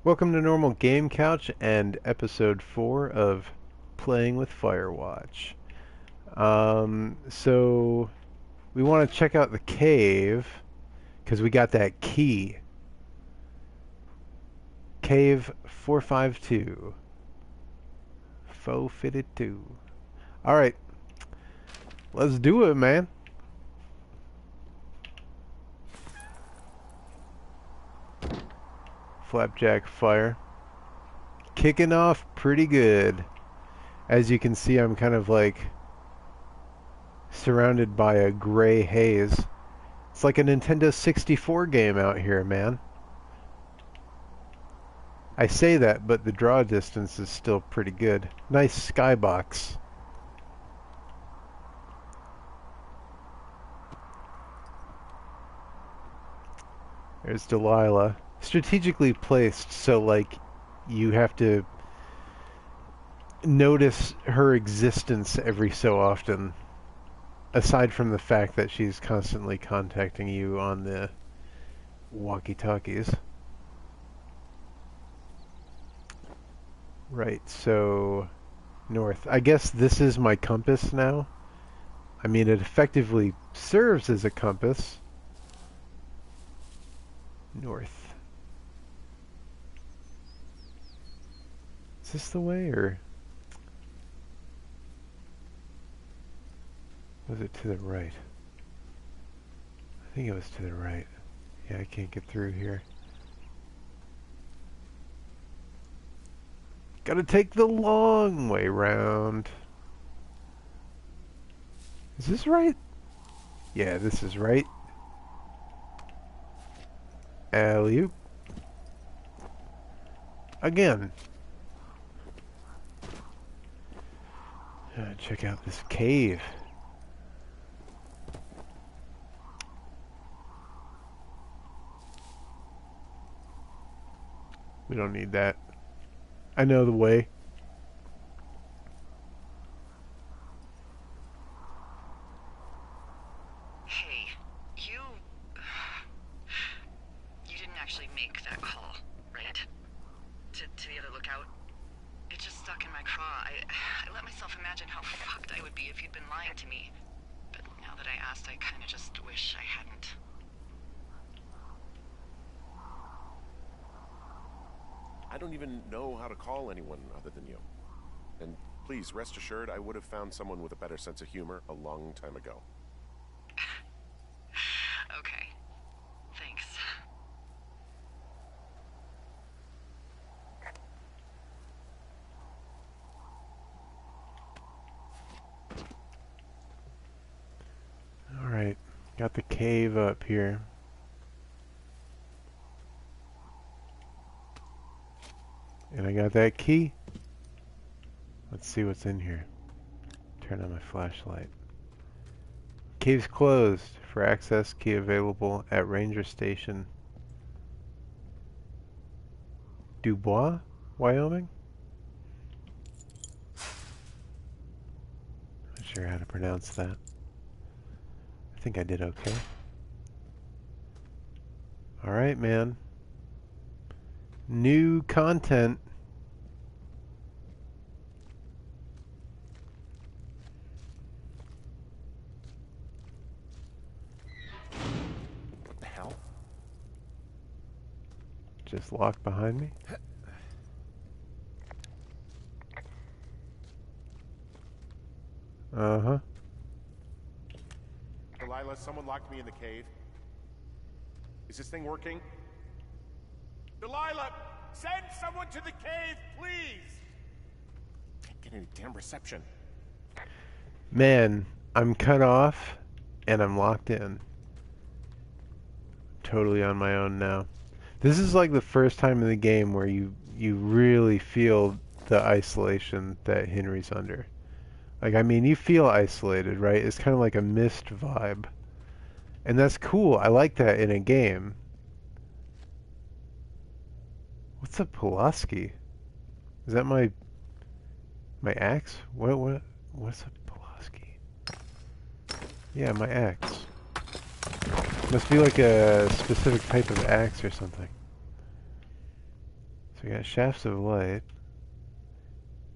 Welcome to Normal Game Couch and episode 4 of Playing with Firewatch. So we want to check out the cave because we got that key. Cave 452. Faux fitted 2. Alright, let's do it, man. Flapjack fire. Kicking off pretty good. As you can see, I'm kind of like surrounded by a gray haze. It's like a Nintendo 64 game out here, man. I say that, but the draw distance is still pretty good. Nice skybox. There's Delilah. Strategically placed, so like you have to notice her existence every so often. Aside from the fact that she's constantly contacting you on the walkie-talkies. Right, so north. I guess this is my compass now. I mean, it effectively serves as a compass. North. Is this the way, or was it to the right? I think it was to the right. Yeah, I can't get through here. Gotta take the long way round. Is this right? Yeah, this is right. Alley-oop. Again. Check out this cave. We don't need that. I know the way. Hey, you didn't actually make that call, right? To the other lookout? It just stuck in my craw. I let myself imagine how fucked I would be if you'd been lying to me. But now that I asked, I kinda just wish I hadn't. I don't even know how to call anyone other than you. And please, rest assured, I would have found someone with a better sense of humor a long time ago. Okay. Thanks. Alright, got the cave up here. And I got that key. Let's see what's in here. Turn on my flashlight. Cave's closed. For access, key available at Ranger Station Dubois, Wyoming? Not sure how to pronounce that. I think I did okay. Alright, man. New content. What the hell? Just locked behind me. Uh-huh. Delilah, someone locked me in the cave. Is this thing working? Delilah! Send someone to the cave, please! Can't get any damn reception. Man, I'm cut off and I'm locked in. Totally on my own now. This is like the first time in the game where you really feel the isolation that Henry's under. Like, I mean, you feel isolated, right? It's kind of like a Myst vibe. And that's cool. I like that in a game. What's a Pulaski? Is that my axe? What's a Pulaski? Yeah, my axe. Must be like a specific type of axe or something. So we got shafts of light,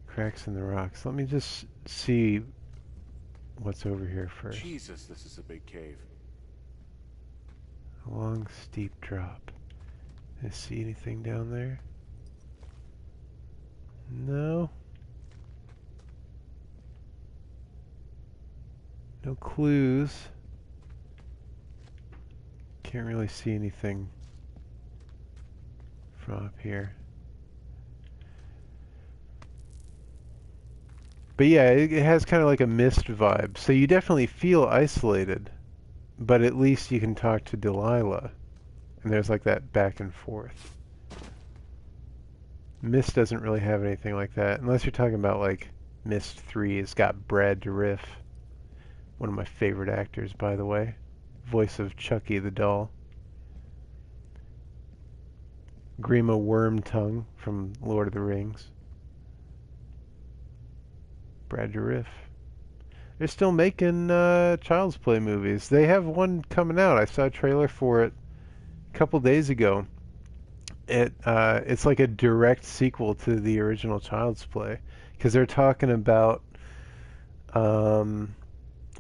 cracks in the rocks. Let me just see what's over here first. Jesus, this is a big cave. A long, steep drop. Did I see anything down there? No. No clues. Can't really see anything from up here. But yeah, it has kind of like a mist vibe. So you definitely feel isolated, but at least you can talk to Delilah. And there's like that back and forth. Mist doesn't really have anything like that, unless you're talking about like Mist 3. It's got Brad Dourif, one of my favorite actors, by the way. Voice of Chucky the doll. Grima Wormtongue from Lord of the Rings. Brad Dourif. They're still making Child's Play movies. They have one coming out. I saw a trailer for it a couple days ago. It's like a direct sequel to the original Child's Play, because they're talking about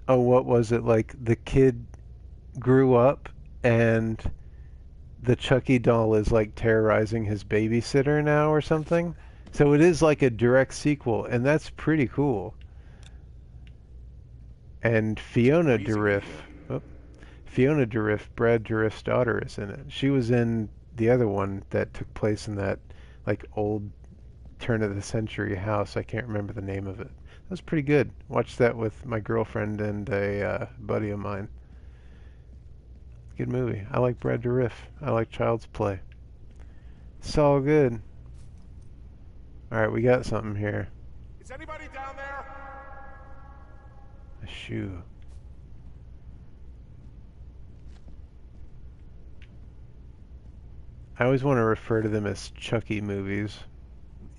what was it, like the kid grew up and the Chucky doll is like terrorizing his babysitter now or something. So it is like a direct sequel, and that's pretty cool. And Fiona Dourif, Brad Dourif's daughter, is in it. She was in the other one that took place in that like old turn of the century house. I can't remember the name of it. That was pretty good. Watched that with my girlfriend and a buddy of mine. Good movie. I like Brad Dourif. I like Child's Play. It's all good. Alright, we got something here. Is anybody down there? A shoe. I always want to refer to them as Chucky movies,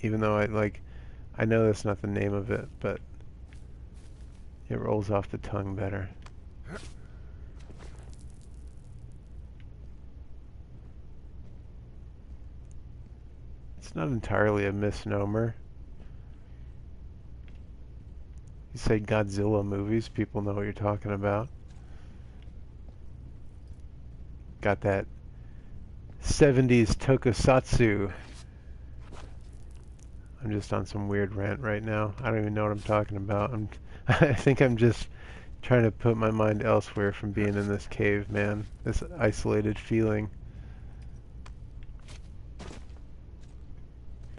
even though I know that's not the name of it, but it rolls off the tongue better. It's not entirely a misnomer. You say Godzilla movies, people know what you're talking about. Got that 70s tokusatsu. I'm just on some weird rant right now. I don't even know what I'm talking about. I think I'm just trying to put my mind elsewhere from being in this cave, man. This isolated feeling.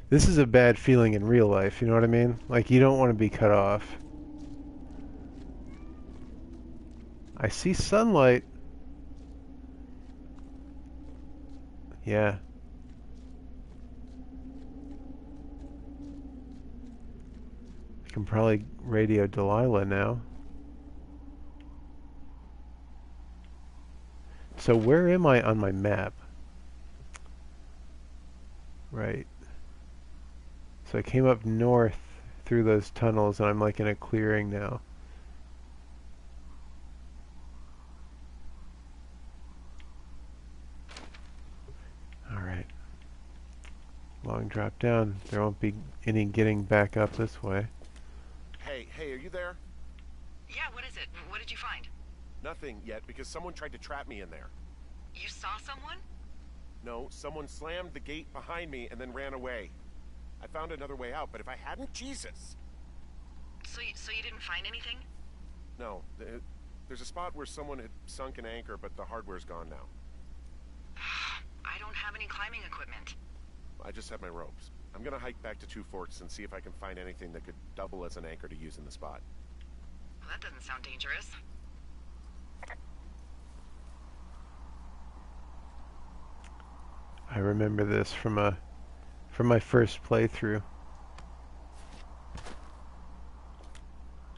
This is a bad feeling in real life, you know what I mean? Like, you don't want to be cut off. I see sunlight. Yeah. I can probably radio Delilah now. So where am I on my map? Right. So I came up north through those tunnels and I'm like in a clearing now. Alright. Long drop down. There won't be any getting back up this way. Hey, are you there? Yeah, what is it? What did you find? Nothing yet, because someone tried to trap me in there. You saw someone? No, someone slammed the gate behind me and then ran away. I found another way out, but if I hadn't, Jesus! So you didn't find anything? No, there's a spot where someone had sunk an anchor, but the hardware's gone now. I don't have any climbing equipment. I just have my ropes. I'm gonna hike back to Two Forks and see if I can find anything that could double as an anchor to use in the spot. Well, that doesn't sound dangerous. I remember this from my first playthrough.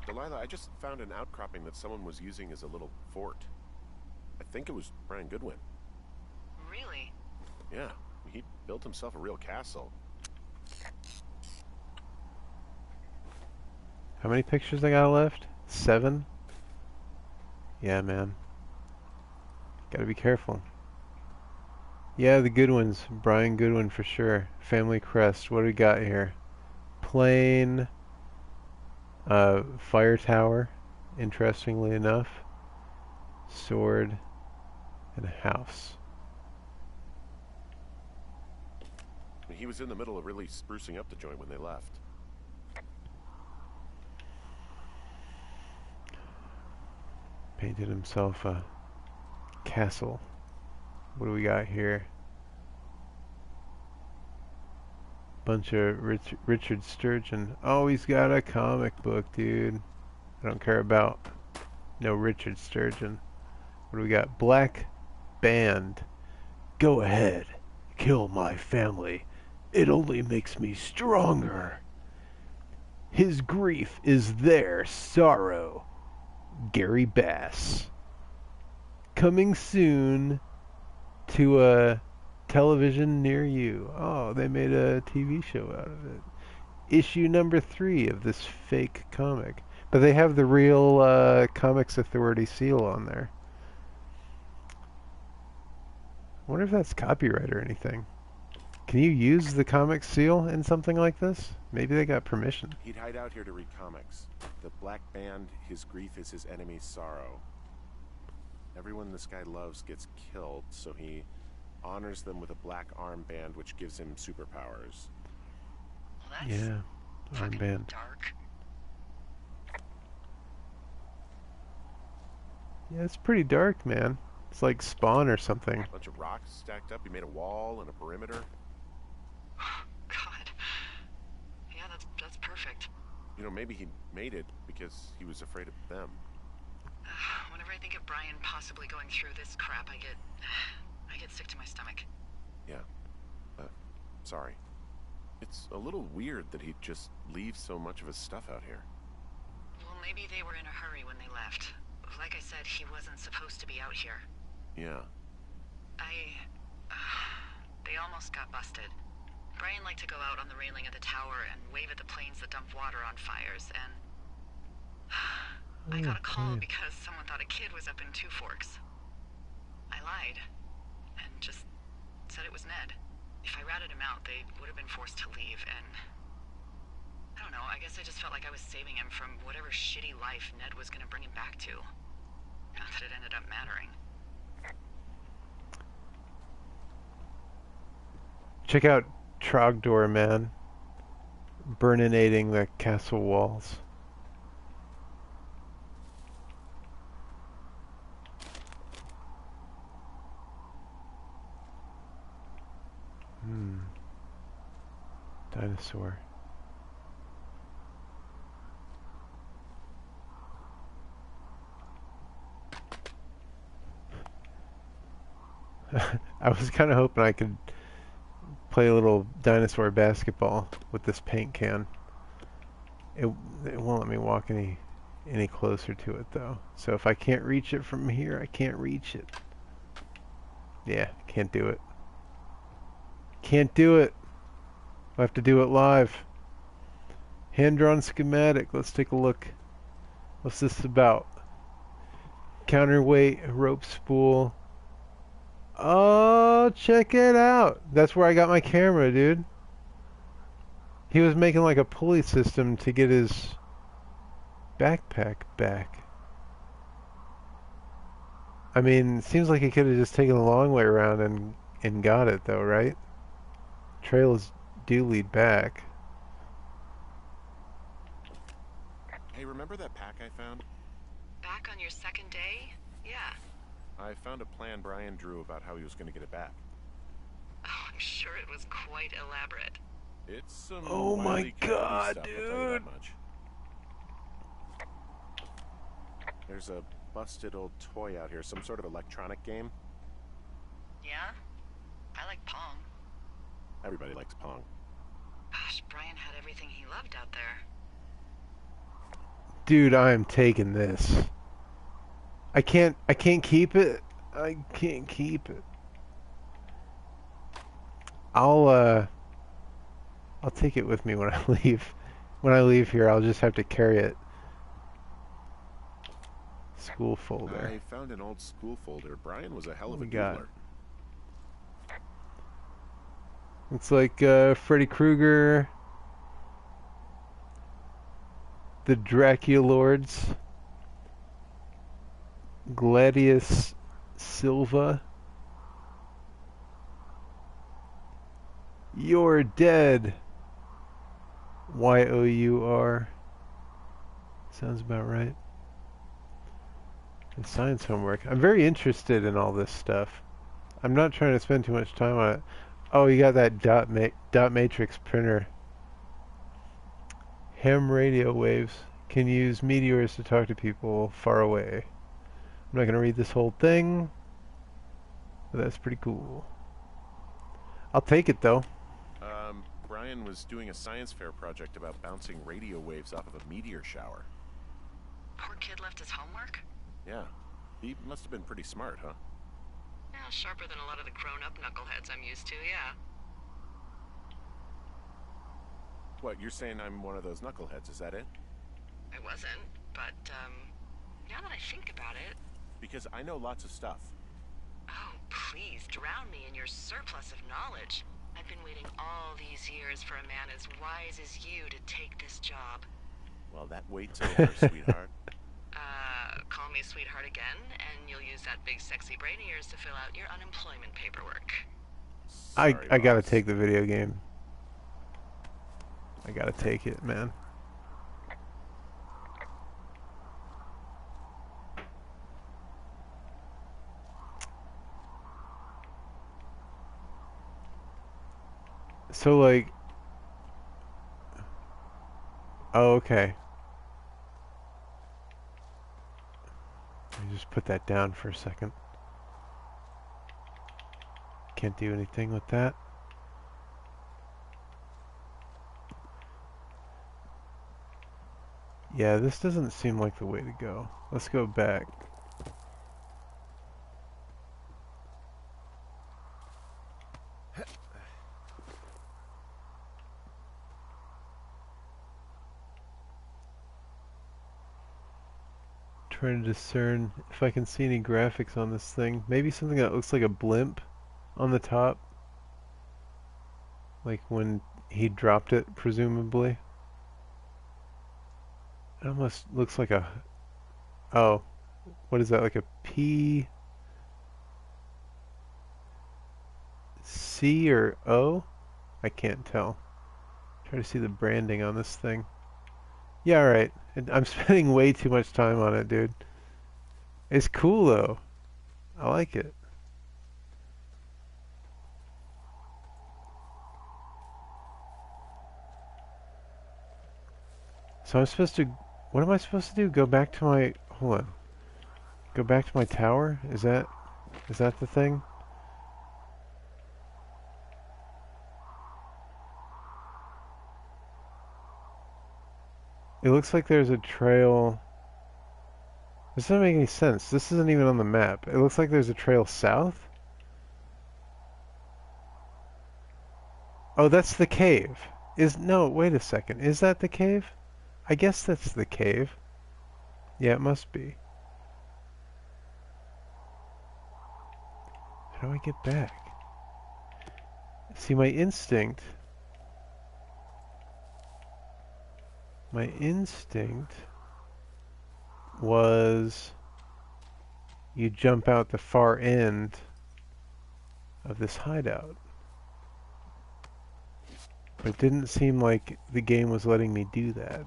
Delilah, I just found an outcropping that someone was using as a little fort. I think it was Brian Goodwin. Really? Yeah, he built himself a real castle. How many pictures I got left? 7? Yeah, man. Gotta be careful. Yeah, the Goodwins. Brian Goodwin for sure. Family crest. What do we got here? Plane, fire tower, interestingly enough. Sword, and a house. He was in the middle of really sprucing up the joint when they left. Painted himself a castle. What do we got here? Bunch of Richard Sturgeon. Oh, he's got a comic book, dude. I don't care about no Richard Sturgeon. What do we got? Black Band. Go ahead. Kill my family. It only makes me stronger. His grief is their sorrow. Gary Bass. Coming soon to a television near you. Oh, they made a TV show out of it. Issue number 3 of this fake comic. But they have the real Comics Authority seal on there. I wonder if that's copyright or anything. Can you use the comic seal in something like this? Maybe they got permission. He'd hide out here to read comics. The Black Band, his grief is his enemy's sorrow. Everyone this guy loves gets killed, so he honors them with a black armband which gives him superpowers. Well, that's Yeah, fucking armband. dark. Yeah, it's pretty dark, man. It's like Spawn or something. A bunch of rocks stacked up. He made a wall and a perimeter. God. Yeah, that's perfect. You know, maybe he made it because he was afraid of them. Whenever I think of Brian possibly going through this crap, I get sick to my stomach. Yeah. Sorry. It's a little weird that he'd just leave so much of his stuff out here. Well, maybe they were in a hurry when they left. Like I said, he wasn't supposed to be out here. Yeah. They almost got busted. Brian liked to go out on the railing of the tower and wave at the planes that dumped water on fires, and I got a call because someone thought a kid was up in Two Forks. I lied, and just said it was Ned. If I ratted him out, they would have been forced to leave, and I don't know, I guess I just felt like I was saving him from whatever shitty life Ned was gonna bring him back to. Not that it ended up mattering. Check out Trogdor, man. Burninating the castle walls. Dinosaur. I was kind of hoping I could play a little dinosaur basketball with this paint can. It won't let me walk any closer to it though. So if I can't reach it from here, I can't reach it. Yeah, can't do it. Can't do it. I have to do it live. Hand-drawn schematic. Let's take a look. What's this about? Counterweight, rope spool. Oh, check it out. That's where I got my camera, dude. He was making like a pulley system to get his backpack back. I mean, it seems like he could have just taken the long way around and got it though, right? Trails do lead back. Hey, remember that pack I found? Back on your second day? Yeah. I found a plan Brian drew about how he was going to get it back. Oh, I'm sure it was quite elaborate. It's some Oh my wily coyote God, stuff, I'll tell you that dude. much. There's a busted old toy out here, some sort of electronic game. Yeah? I like Pong. Everybody likes Pong. Gosh, Brian had everything he loved out there. Dude, I am taking this. I can't keep it. I can't keep it. I'll take it with me when I leave. When I leave here, I'll just have to carry it. School folder. I found an old school folder. Brian was a hell of a We got doodler. It's like Freddy Krueger, the Dracula Lords, Gladius Silva. You're dead. Your. Sounds about right. And science homework. I'm very interested in all this stuff. I'm not trying to spend too much time on it. Oh, you got that dot matrix printer. Ham radio waves can use meteors to talk to people far away. I'm not going to read this whole thing, but that's pretty cool. I'll take it though. Brian was doing a science fair project about bouncing radio waves off of a meteor shower. Poor kid left his homework? Yeah. He must have been pretty smart, huh? Yeah, sharper than a lot of the grown-up knuckleheads I'm used to, yeah. What, you're saying I'm one of those knuckleheads, is that it? I wasn't, but, now that I think about it... Because I know lots of stuff. Oh, please, drown me in your surplus of knowledge. I've been waiting all these years for a man as wise as you to take this job. Well, that wait's over, sweetheart. Call me sweetheart again, and you'll use that big sexy brain of yours to fill out your unemployment paperwork. Sorry, I gotta boss. take the video game. I gotta take it, man. So like, oh, okay. Let me just put that down for a second. Can't do anything with that. Yeah, this doesn't seem like the way to go. Let's go back. Trying to discern if I can see any graphics on this thing. Maybe something that looks like a blimp on the top. Like when he dropped it, presumably. It almost looks like a... Oh, what is that? Like a P... C or O? I can't tell. Try to see the branding on this thing. Yeah, alright. I'm spending way too much time on it, dude. It's cool, though. I like it. So I'm supposed to... What am I supposed to do? Go back to my... Hold on. Go back to my tower? Is that the thing? It looks like there's a trail... This doesn't make any sense. This isn't even on the map. It looks like there's a trail south? Oh, that's the cave. No, wait a second. Is that the cave? I guess that's the cave. Yeah, it must be. How do I get back? See, my instinct was you jump out the far end of this hideout. But it didn't seem like the game was letting me do that.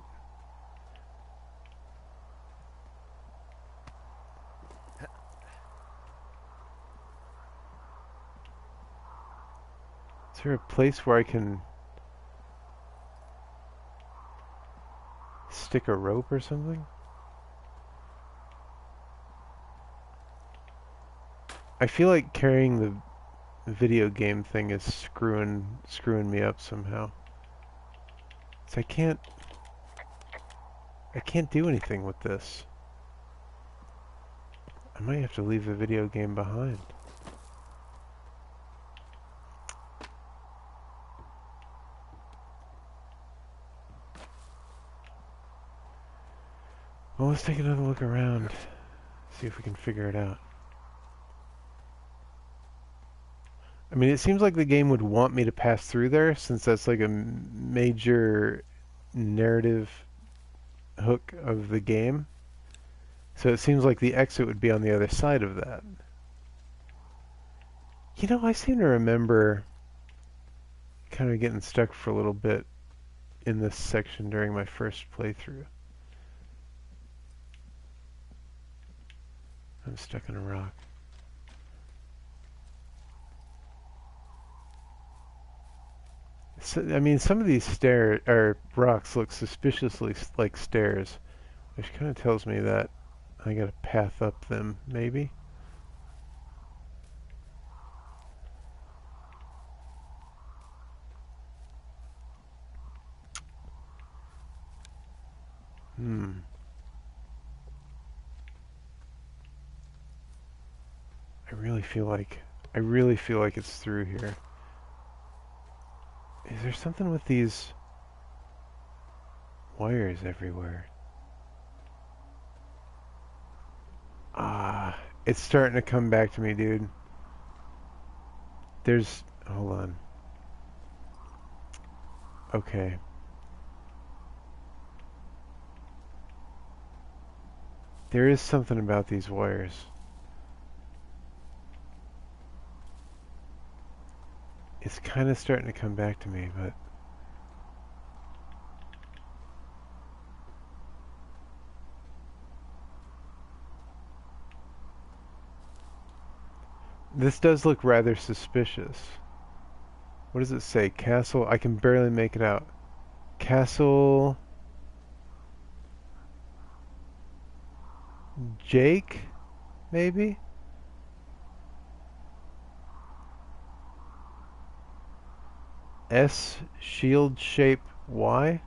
Is there a place where I can stick a rope or something? I feel like carrying the video game thing is screwing me up somehow. So I can't do anything with this. I might have to leave the video game behind. Well, let's take another look around. See if we can figure it out. I mean, it seems like the game would want me to pass through there since that's like a major narrative hook of the game. So it seems like the exit would be on the other side of that. You know, I seem to remember kind of getting stuck for a little bit in this section during my first playthrough. I'm stuck in a rock. So, I mean, some of these rocks look suspiciously like stairs, which kind of tells me that I got to path up them, maybe. Hmm. I really feel like it's through here. Is there something with these wires everywhere? Ah, it's starting to come back to me, dude. Hold on. Okay. There is something about these wires. It's kind of starting to come back to me, but this does look rather suspicious. What does it say? Castle? I can barely make it out. Castle Jake? Maybe? S shield shape Y?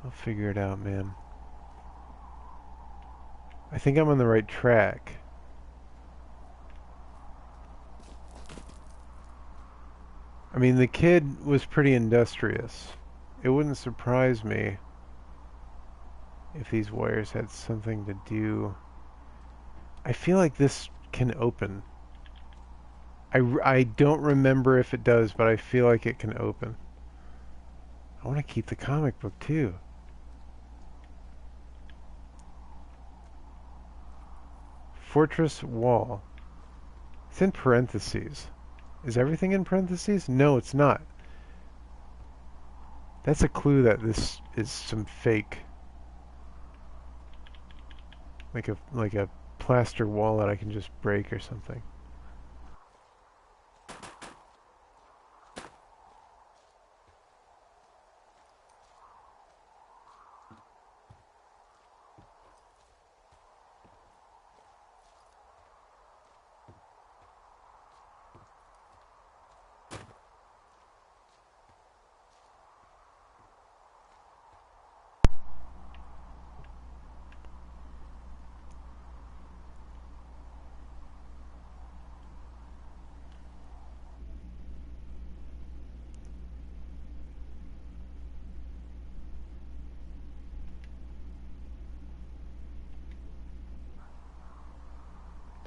I'll figure it out, man. I think I'm on the right track. I mean, the kid was pretty industrious. It wouldn't surprise me if these wires had something to do. I feel like this can open. I don't remember if it does, but I feel like it can open. I want to keep the comic book too. Fortress wall. It's in parentheses. Is everything in parentheses? No, it's not. That's a clue that this is some fake, like a plaster wall that I can just break or something.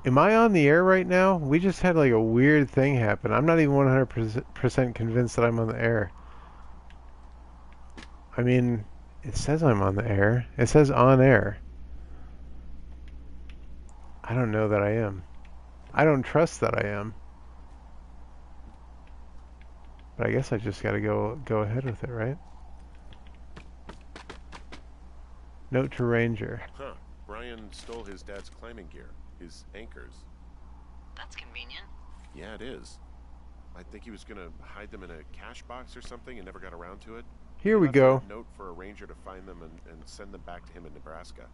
Am I on the air right now? We just had like a weird thing happen. I'm not even 100% convinced that I'm on the air. I mean, it says I'm on the air. It says on air. I don't know that I am. I don't trust that I am. But I guess I just gotta go ahead with it, right? Note to Ranger. Huh. Brian stole his dad's climbing gear. His anchors. That's convenient. Yeah, it is. I think he was gonna hide them in a cash box or something and never got around to it. Here He we left go. a note for a ranger to find them and send them back to him in Nebraska.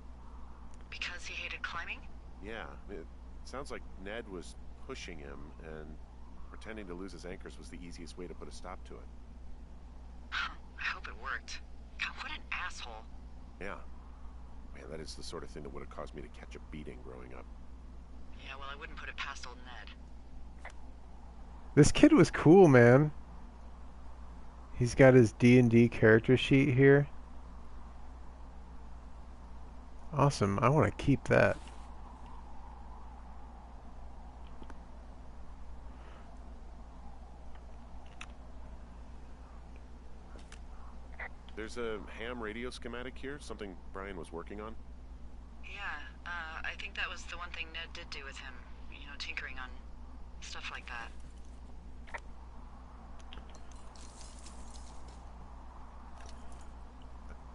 Because he hated climbing? Yeah, it sounds like Ned was pushing him, and pretending to lose his anchors was the easiest way to put a stop to it. I hope it worked. God, what an asshole. Yeah. Man, that is the sort of thing that would have caused me to catch a beating growing up. Yeah, well, I wouldn't put it past old Ned. This kid was cool, man. He's got his D&D character sheet here. Awesome. I want to keep that. There's a ham radio schematic here, something Brian was working on. Yeah, I think that was the one thing Ned did do with him. You know, tinkering on stuff like that.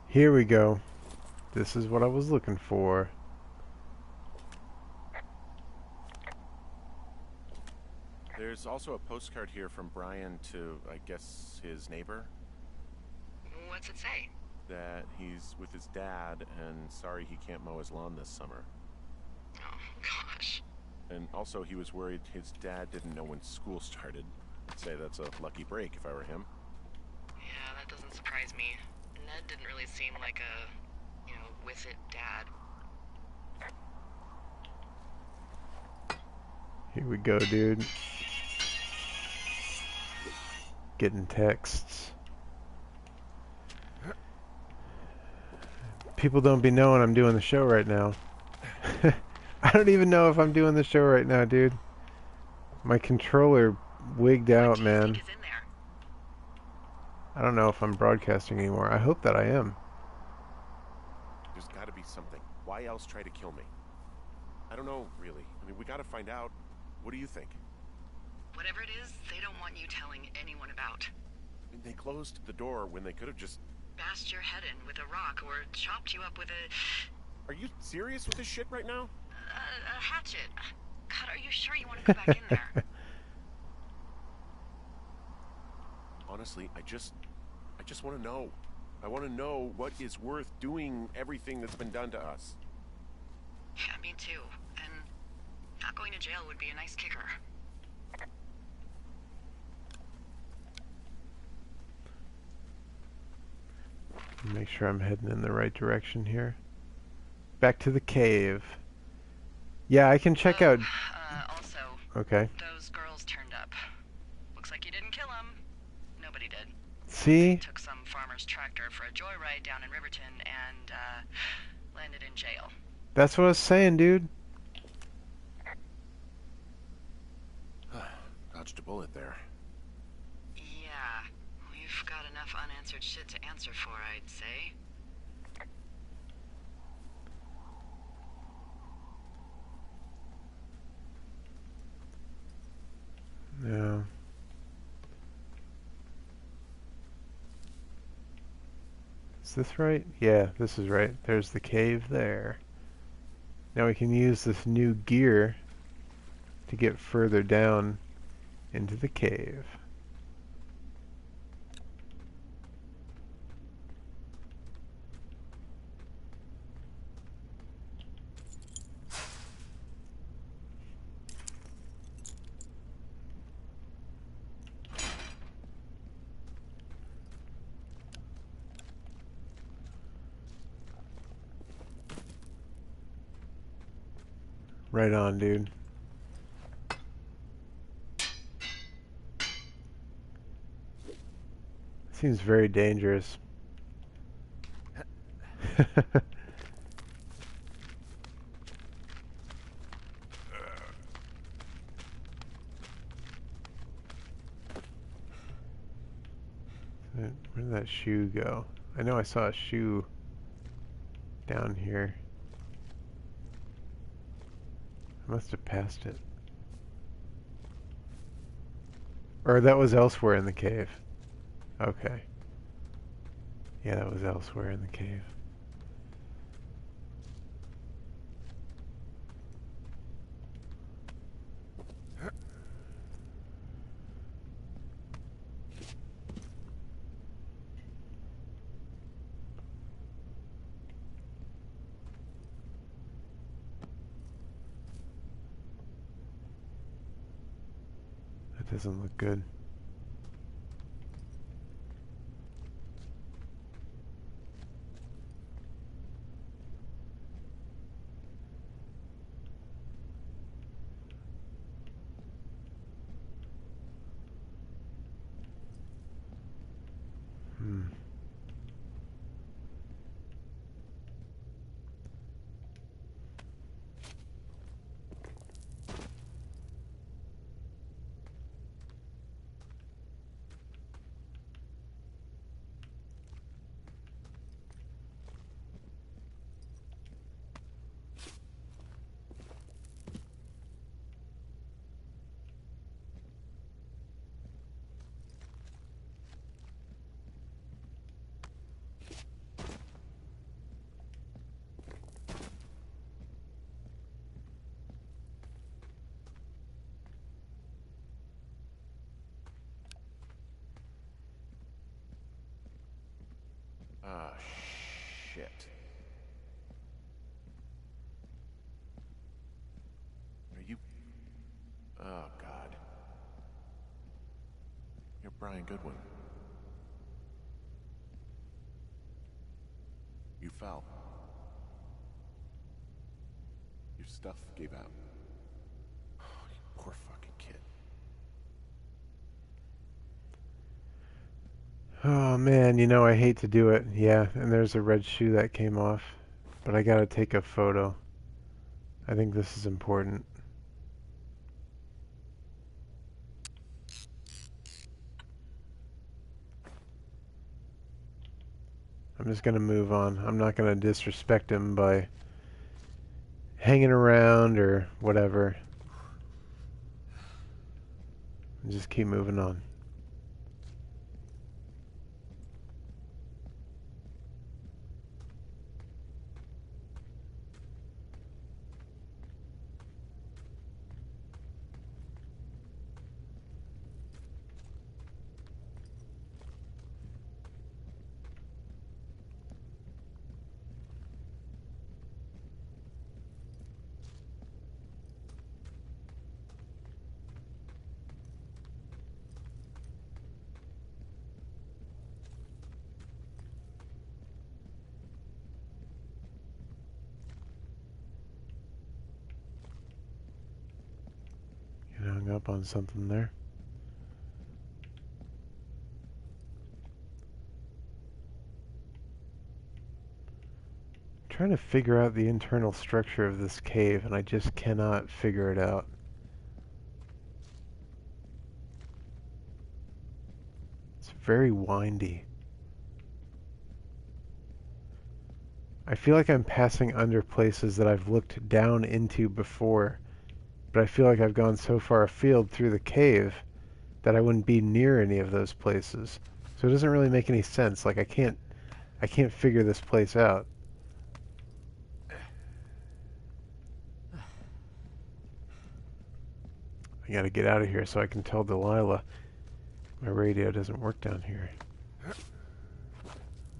Here we go. This is what I was looking for. There's also a postcard here from Brian to, I guess, his neighbor. What's it say? That he's with his dad and sorry he can't mow his lawn this summer. Oh, gosh. And also he was worried his dad didn't know when school started. I'd say that's a lucky break if I were him. Yeah, that doesn't surprise me. Ned didn't really seem like a, you know, with it dad. Here we go, dude. Getting texts. People don't be knowing I'm doing the show right now. I don't even know if I'm doing the show right now, dude. My controller wigged out, man. What do you think is in there? I don't know if I'm broadcasting anymore. I hope that I am. There's gotta be something. Why else try to kill me? I don't know, really. I mean, we gotta find out. What do you think? Whatever it is, they don't want you telling anyone about. I mean, they closed the door when they could have just... Bashed your head in with a rock or chopped you up with a... Are you serious with this shit right now? a hatchet. God, are you sure you want to go back in there? Honestly, I just want to know. I want to know what is worth doing everything that's been done to us. Yeah, me too. And not going to jail would be a nice kicker. Make sure I'm heading in the right direction here. Back to the cave. Yeah, I can check out... Also, Okay. those girls turned up. Looks like you didn't kill them. Nobody did. See? Took some farmer's tractor for a joyride down in Riverton and, landed in jail. That's what I was saying, dude. Dodged a bullet there. Yeah, we've got enough unanswered shit to answer for, I'd say. Yeah. Is this right? Yeah, this is right. There's the cave there. Now we can use this new gear to get further down into the cave. Right on, dude. Seems very dangerous. Where did that shoe go? I know I saw a shoe down here. I must have passed it. Or that was elsewhere in the cave. Okay. Yeah, that was elsewhere in the cave. That doesn't look good. Ah, shit. Are you... Oh, God. You're Brian Goodwin. You fell. Your stuff gave out. Oh, you poor fucking kid. Oh man, you know I hate to do it. Yeah, and there's a red shoe that came off. But I gotta take a photo. I think this is important. I'm just gonna move on. I'm not gonna disrespect him by hanging around or whatever. Just keep moving on. You hung up on something there. I'm trying to figure out the internal structure of this cave, and I just cannot figure it out. It's very windy. I feel like I'm passing under places that I've looked down into before, but I feel like I've gone so far afield through the cave that I wouldn't be near any of those places. So it doesn't really make any sense. Like I can't figure this place out. I gotta get out of here so I can tell Delilah my radio doesn't work down here.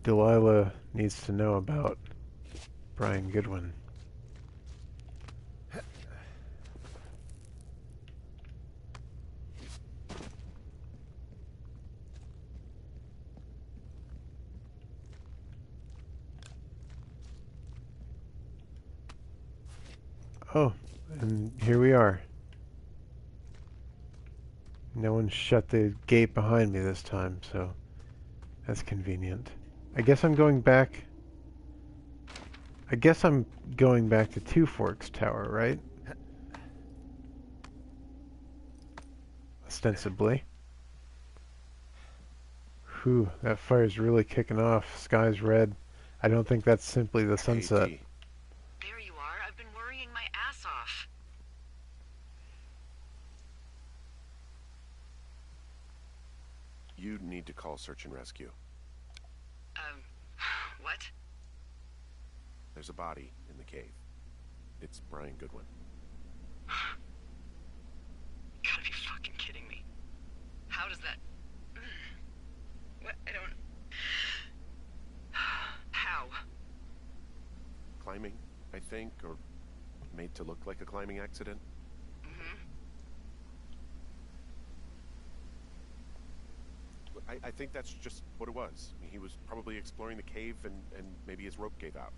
Delilah needs to know about Brian Goodwin. Oh, and here we are. No one shut the gate behind me this time, so that's convenient. I guess I'm going back. I guess I'm going back to Two Forks Tower, right? Ostensibly. Whew, that fire's really kicking off. Sky's red. I don't think that's simply the sunset. Hey, D. There you are. I've been worrying my ass off. You need to call search and rescue. What? There's a body in the cave. It's Brian Goodwin. Gotta be fucking kidding me. How does that... What? I don't... How? Climbing, I think, or made to look like a climbing accident. Mm-hmm. I think that's just what it was. I mean, he was probably exploring the cave and maybe his rope gave out.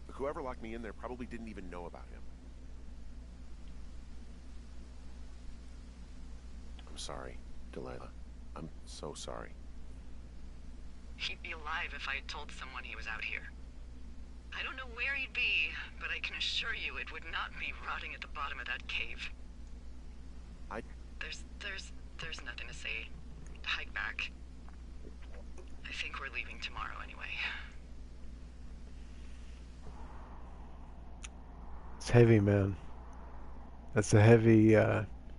But whoever locked me in there probably didn't even know about him. I'm sorry, Delilah. I'm so sorry. He'd be alive if I had told someone he was out here. I don't know where he'd be, but I can assure you it would not be rotting at the bottom of that cave. There's nothing to say. Hike back. I think we're leaving tomorrow anyway. It's heavy, man. That's a heavy,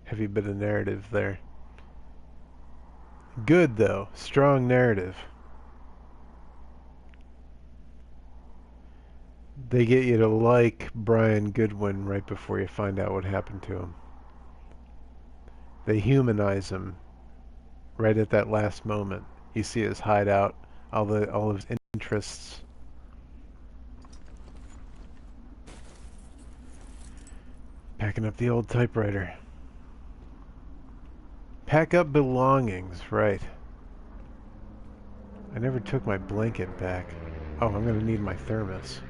heavy bit of narrative there. Good, though. Strong narrative. They get you to like Brian Goodwin right before you find out what happened to him. They humanize him right at that last moment. You see his hideout, all of his interests. Packing up the old typewriter. Pack up belongings, right. I never took my blanket back. Oh, I'm gonna need my thermos.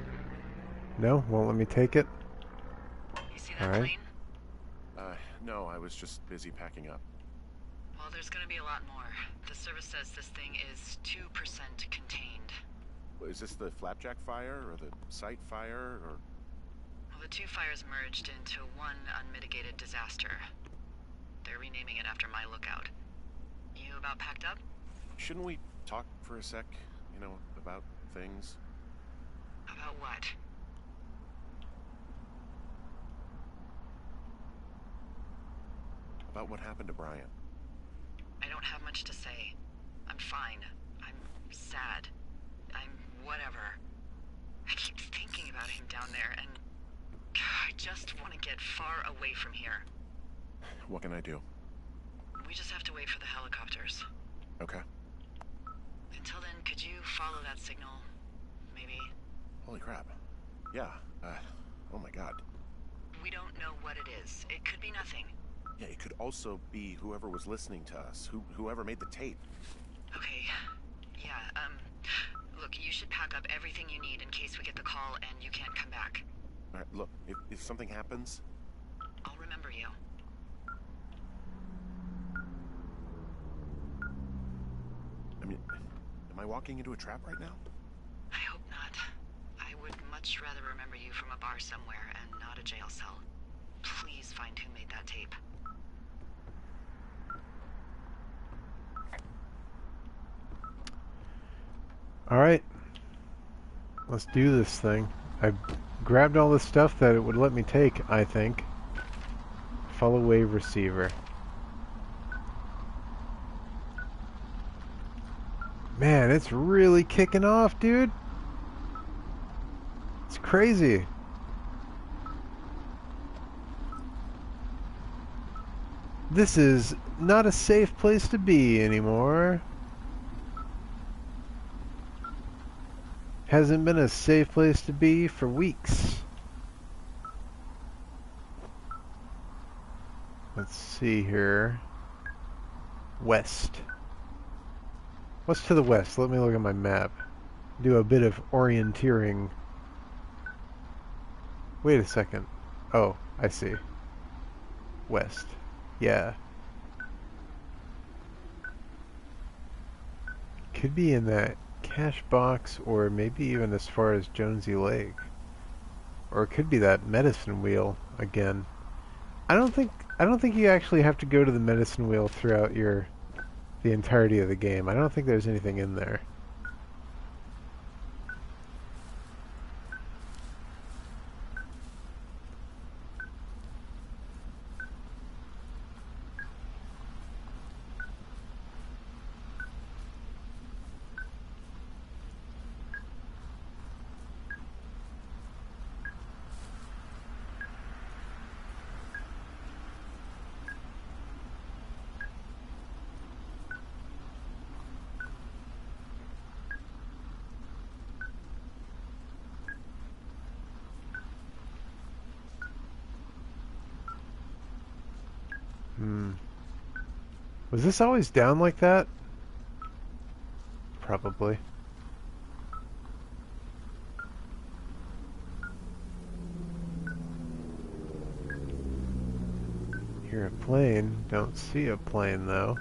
No? Won't let me take it? You see that Alright. plane? No, I was just busy packing up. Well, there's gonna be a lot more. The service says this thing is 2% contained. Is this the Flapjack fire, or the site fire, or... Well, the two fires merged into one unmitigated disaster. They're renaming it after my lookout. You about packed up? Shouldn't we talk for a sec, you know, about things? About what? About what happened to Brian? I don't have much to say. I'm fine. I'm sad. I'm whatever. I keep thinking about him down there, and I just want to get far away from here. What can I do? We just have to wait for the helicopters. Okay. Until then, could you follow that signal? Maybe? Holy crap. Yeah, oh my god. We don't know what it is. It could be nothing. Yeah, it could also be whoever was listening to us, whoever made the tape. Okay. Yeah, look, you should pack up everything you need in case we get the call and you can't come back. Alright, look, if something happens... I'll remember you. I mean, am I walking into a trap right now? I hope not. I would much rather remember you from a bar somewhere and not a jail cell. Please find who made that tape. Alright. Let's do this thing. I grabbed all the stuff that it would let me take, I think. Follow wave receiver. Man, it's really kicking off, dude. It's crazy. This is not a safe place to be anymore. Hasn't been a safe place to be for weeks. Let's see here. West. What's to the west? Let me look at my map. Do a bit of orienteering. Wait a second. Oh, I see. West. Yeah. Could be in that cache box, or maybe even as far as Jonesy Lake. Or it could be that medicine wheel again. I don't think you actually have to go to the medicine wheel throughout the entirety of the game. I don't think there's anything in there. Was this always down like that? Probably. Hear a plane. Don't see a plane though.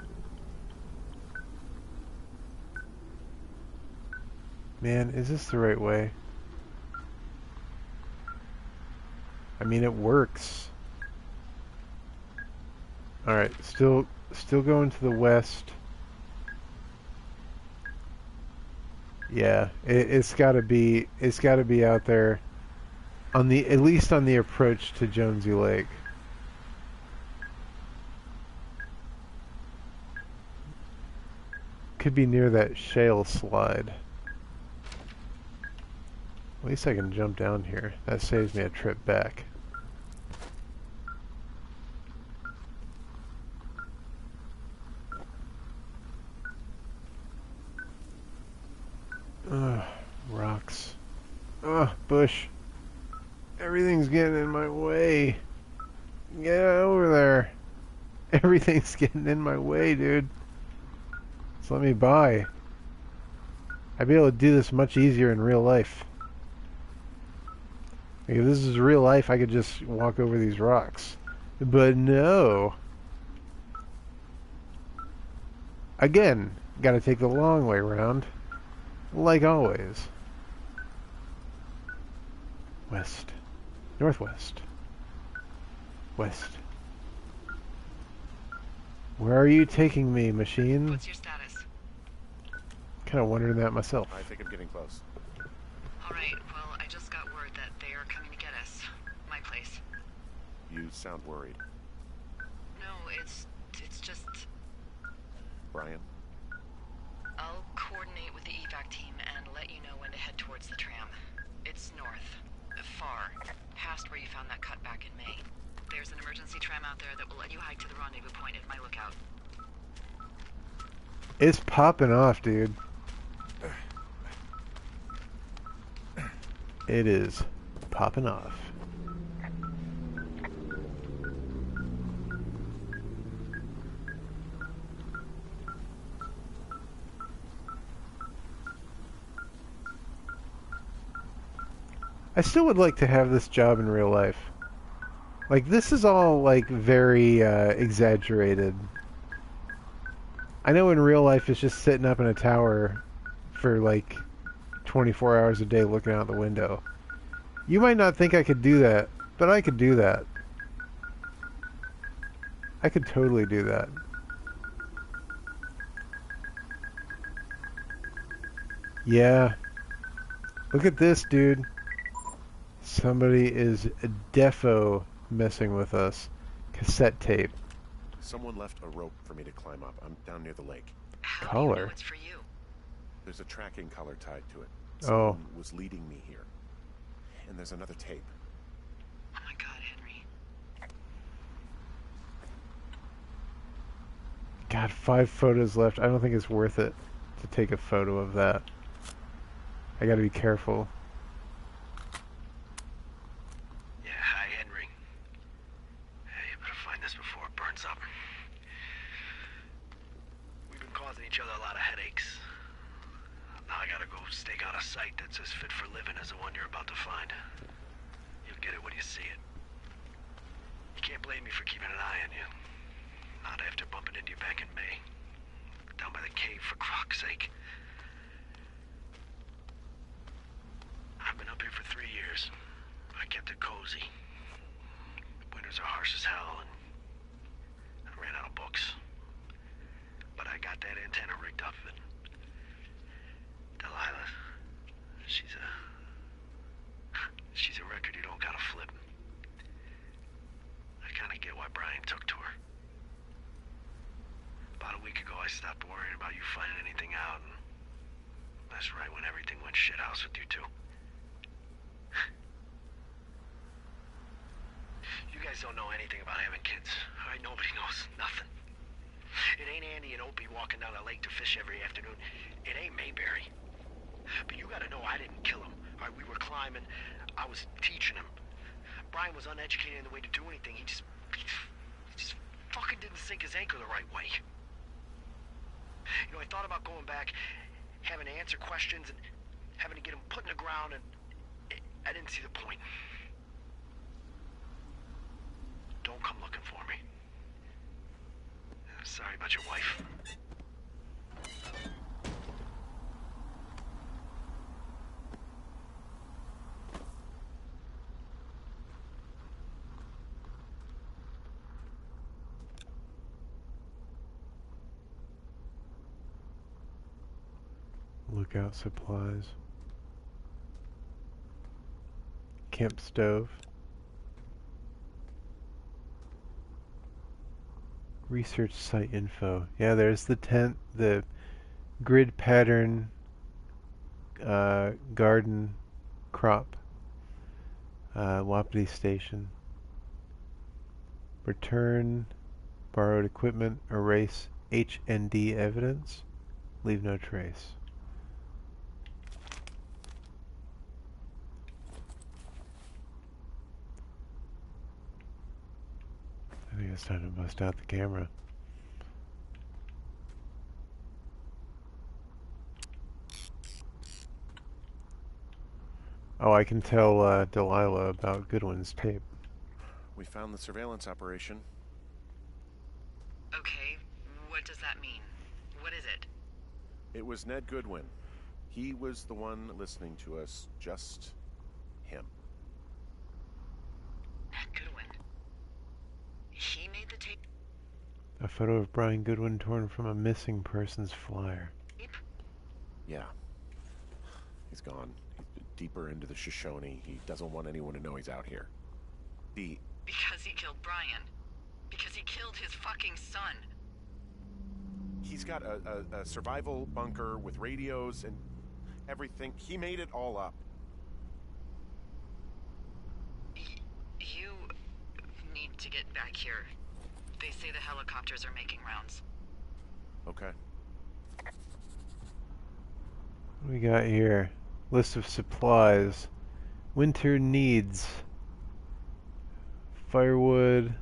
Man, is this the right way? I mean, it works. Alright, still going to the west. Yeah, it's gotta be out there on at least on the approach to Jonesy Lake. Could be near that shale slide. At least I can jump down here. That saves me a trip back. Ugh. Bush. Everything's getting in my way. Get over there. Everything's getting in my way, dude. Just let me by. I'd be able to do this much easier in real life. Like, if this is real life, I could just walk over these rocks. But no. Again, gotta take the long way around. Like always. West. Northwest. West. Where are you taking me, machine? What's your status? Kind of wondering that myself. I think I'm getting close. Alright, well, I just got word that they are coming to get us. My place. You sound worried. No, it's just... Brian? I'll coordinate with the evac team and let you know when to head towards the tram. It's north. Far. Past where you found that cut back in May. There's an emergency tram out there that will let you hike to the rendezvous point at my lookout. It's popping off, dude. It is popping off. I still would like to have this job in real life. Like, this is all, like, very exaggerated. I know in real life it's just sitting up in a tower for, like, 24 hours a day looking out the window. You might not think I could do that, but I could do that. I could totally do that. Yeah. Look at this, dude. Somebody is defo messing with us. Cassette tape. Someone left a rope for me to climb up. I'm down near the lake. How do you Collar? know it's for you? There's a tracking collar tied to it. Oh. Someone was leading me here. And there's another tape. Oh my god, Henry. God, 5 photos left. I don't think it's worth it to take a photo of that. I gotta be careful. Yeah, hi, Henry. Hey, you better find this before it burns up. We've been causing each other a lot of headaches. Now I gotta go stake out a site that's as fit for living as the one you're about to find. You'll get it when you see it. You can't blame me for keeping an eye on you. Not after bumping into you back in May. Down by the cave, for croc's sake. I've been up here for 3 years. I kept it cozy. Winters are harsh as hell, and I ran out of books. But I got that antenna rigged up, and Delilah, she's a record you don't gotta flip. I kinda get why Brian took to her. About a week ago, I stopped worrying about you finding anything out, and that's right when everything went shithouse with you two. You guys don't know anything about having kids. All right, nobody knows nothing. It ain't Andy and Opie walking down the lake to fish every afternoon. It ain't Mayberry. But you gotta know I didn't kill him. All right, we were climbing. I was teaching him. Brian was uneducated in the way to do anything. He just fucking didn't sink his anchor the right way. You know, I thought about going back, having to answer questions, and having to get him put in the ground, and I didn't see the point. Don't come looking for me. Sorry about your wife. Lookout supplies. Camp stove. Research site info. Yeah, there's the tent, the grid pattern, garden, crop, Wapiti station. Return borrowed equipment, erase HND evidence, leave no trace. it's time to bust out the camera. Oh, I can tell Delilah about Goodwin's tape. We found the surveillance operation. Okay, what does that mean? What is it? It was Ned Goodwin. He was the one listening to us, just him. Ned Goodwin. He made the tape? A photo of Brian Goodwin torn from a missing persons flyer. Yeah. He's gone. He's deeper into the Shoshone. He doesn't want anyone to know he's out here. Because he killed Brian. Because he killed his fucking son. He's got a survival bunker with radios and everything. He made it all up. You need to get back here. They say the helicopters are making rounds. Okay. What do we got here? List of supplies. Winter needs. Firewood,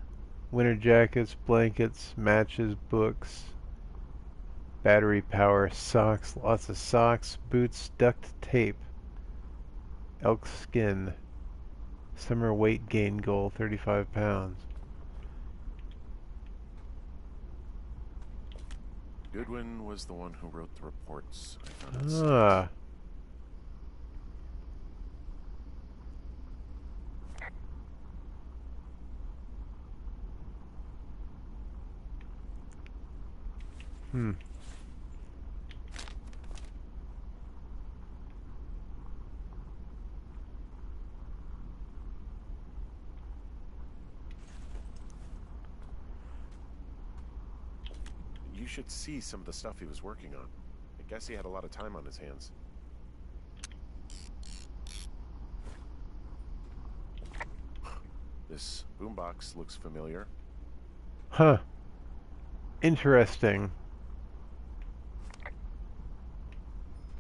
winter jackets, blankets, matches, books, battery power, socks, lots of socks, boots, duct tape, elk skin, summer weight gain goal, 35 pounds. Goodwin was the one who wrote the reports. I found it. Ah. Hmm. You should see some of the stuff he was working on. I guess he had a lot of time on his hands. This boombox looks familiar. Huh. Interesting.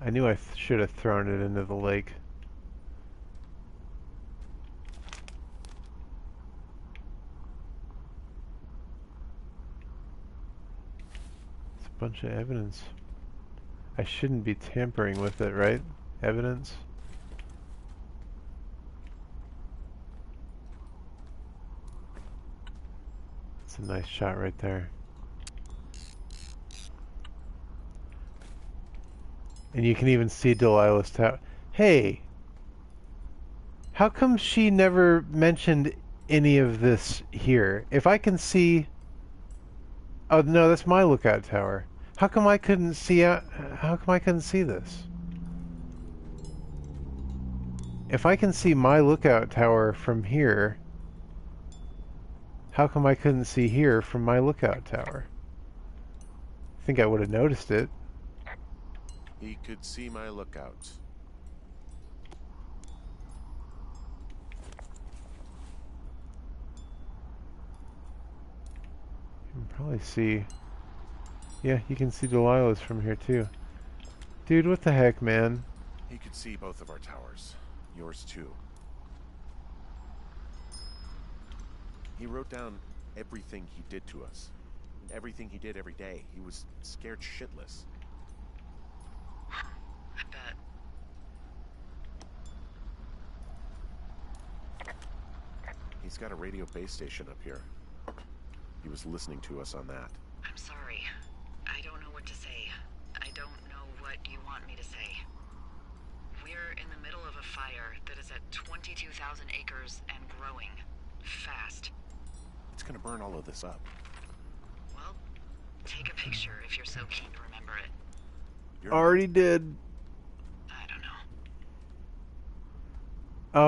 I knew I should have thrown it into the lake. It's a bunch of evidence. I shouldn't be tampering with it, right? Evidence? It's a nice shot right there. And you can even see Delilah's tower. Hey! How come she never mentioned any of this here? If I can see... Oh, no, that's my lookout tower. How come I couldn't see how come I couldn't see this? If I can see my lookout tower from here, how come I couldn't see here from my lookout tower? I think I would have noticed it. He could see my lookout. You can probably see... Yeah, you can see Delilah's from here too. Dude, what the heck, man? He could see both of our towers. Yours too. He wrote down everything he did to us. Everything he did every day. He was scared shitless. I bet. He's got a radio base station up here. He was listening to us on that. I'm sorry. I don't know what to say. I don't know what you want me to say. We're in the middle of a fire that is at 22,000 acres and growing. Fast. It's gonna burn all of this up. Well, take a picture if you're so keen to remember it. You're Already did. I don't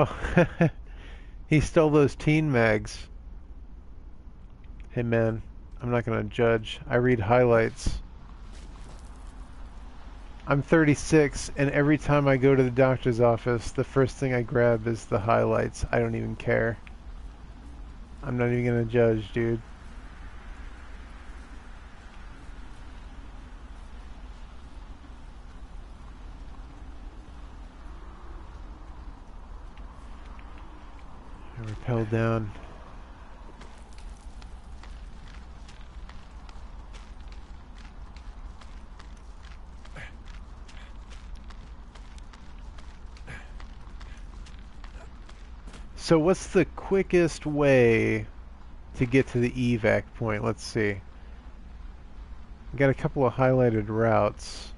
know. Oh, he stole those teen mags. Hey man, I'm not gonna judge. I read highlights. I'm 36, and every time I go to the doctor's office, the first thing I grab is the highlights. I don't even care. I'm not even gonna judge, dude. I rappel down. So what's the quickest way to get to the evac point? Let's see. We got a couple of highlighted routes.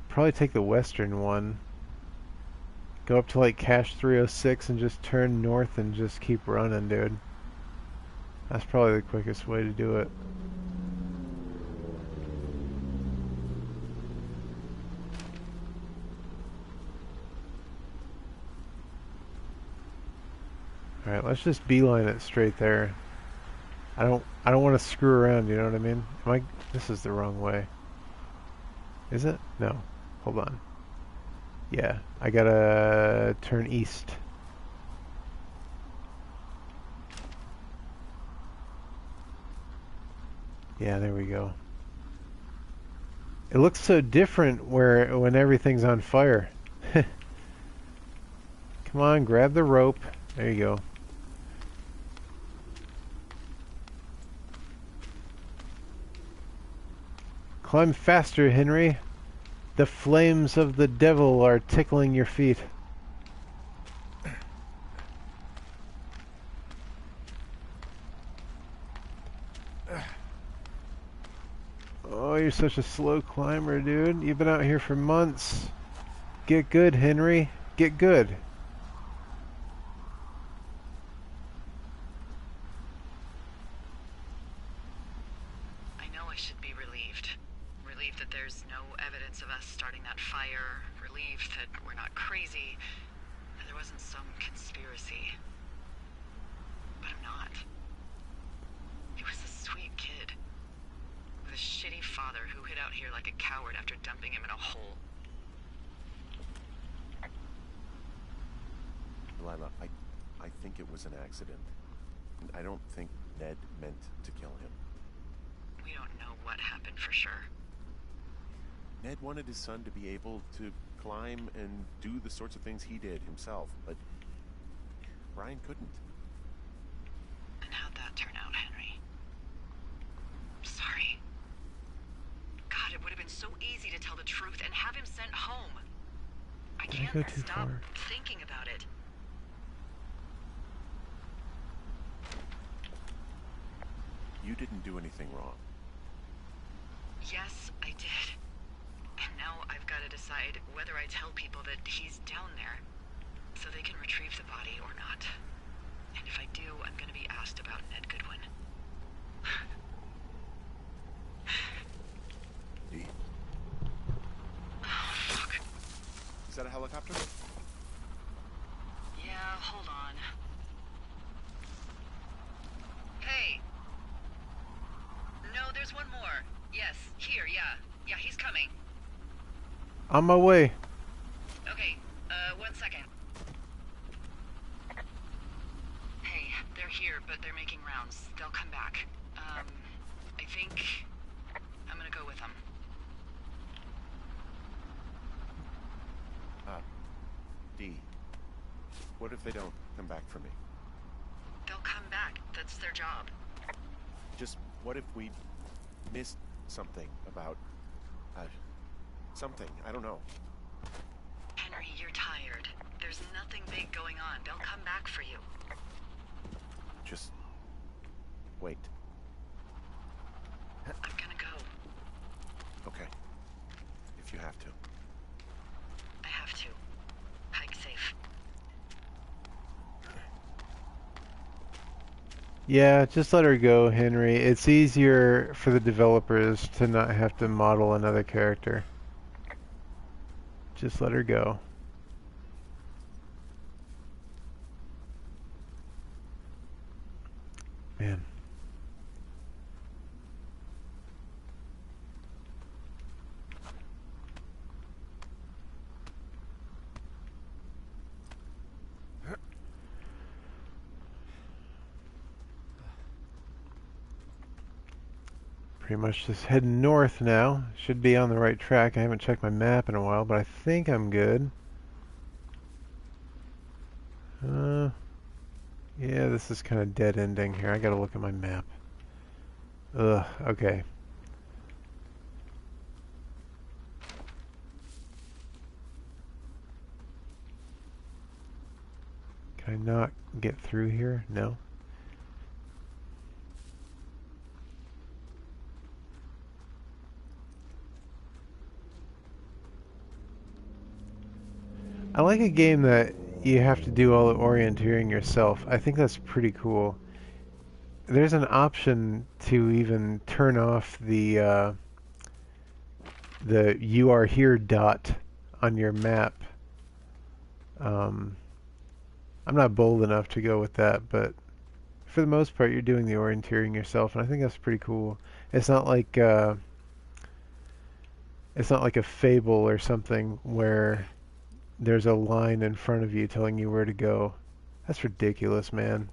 Probably take the western one. Go up to like Cache 306 and just turn north and just keep running, dude. That's probably the quickest way to do it. Alright, let's just beeline it straight there. I don't want to screw around, you know what I mean? This is the wrong way. Is it? No. Hold on. Yeah, I gotta turn east. Yeah, there we go. It looks so different when everything's on fire. Come on, grab the rope. There you go. Climb faster, Henry. The flames of the devil are tickling your feet. Oh, you're such a slow climber, dude. You've been out here for months. Get good, Henry. Get good. I know I should be relieved. Relieved that there's no evidence of us starting that fire. Relieved that we're not crazy. That there wasn't some conspiracy. But I'm not. He was a sweet kid. With a shitty father who hid out here like a coward after dumping him in a hole. Lila, I think it was an accident. I don't think Ned meant to kill him. We don't know what happened for sure. Ned wanted his son to be able to climb and do the sorts of things he did himself, but Brian couldn't. And how'd that turn out, Henry? I'm sorry. God, it would have been so easy to tell the truth and have him sent home. I Did I can't go too stop far? thinking about it. You didn't do anything wrong. Yes, I did. And now I've got to decide whether I tell people that he's down there so they can retrieve the body or not. And if I do, I'm going to be asked about Ned Goodwin. Dee, Oh, fuck. is that a helicopter? Yeah, hold on. Hey. No, there's one more. Yes, here, yeah. Yeah, he's coming. On my way. Okay, 1 second. Hey, they're here, but they're making rounds. They'll come back. I think I'm gonna go with them. Dee, what if they don't come back for me? They'll come back. That's their job. Just what if we missed something about, something, I don't know. Henry, you're tired. There's nothing big going on. They'll come back for you. Just wait. I'm gonna go. Okay. If you have to. I have to. Hike safe. Yeah, just let her go, Henry. It's easier for the developers to not have to model another character. Just let her go. Man. Pretty much just heading north now. Should be on the right track. I haven't checked my map in a while, but I think I'm good. Yeah, this is kind of dead ending here. I gotta look at my map. Ugh, okay. Can I not get through here? No. I like a game that you have to do all the orienteering yourself. I think that's pretty cool. There's an option to even turn off the "you are here" dot on your map. Um, I'm not bold enough to go with that, but for the most part, you're doing the orienteering yourself, and I think that's pretty cool. It's not like a Fable or something where there's a line in front of you telling you where to go. That's ridiculous, man.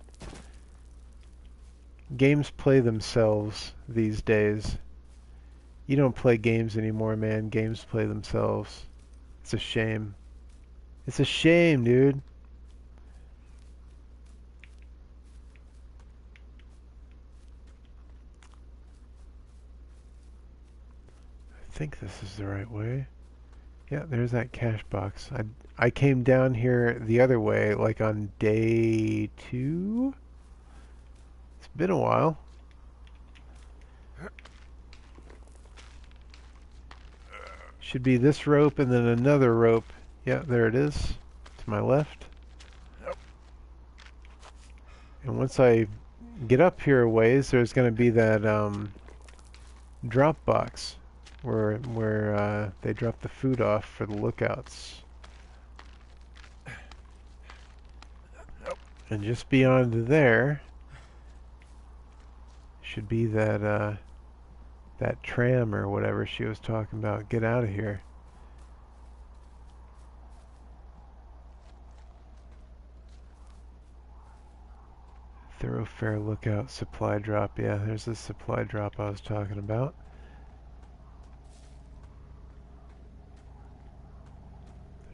Games play themselves these days. You don't play games anymore, man. Games play themselves. It's a shame. It's a shame, dude. I think this is the right way. Yeah, there's that cash box. I came down here the other way, like on day 2. It's been a while. Should be this rope and then another rope. Yeah, there it is. To my left. And once I get up here a ways, there's going to be that drop box where they drop the food off for the lookouts. And just beyond there should be that that tram or whatever she was talking about. Get out of here. Thoroughfare lookout supply drop. Yeah, there's the supply drop I was talking about.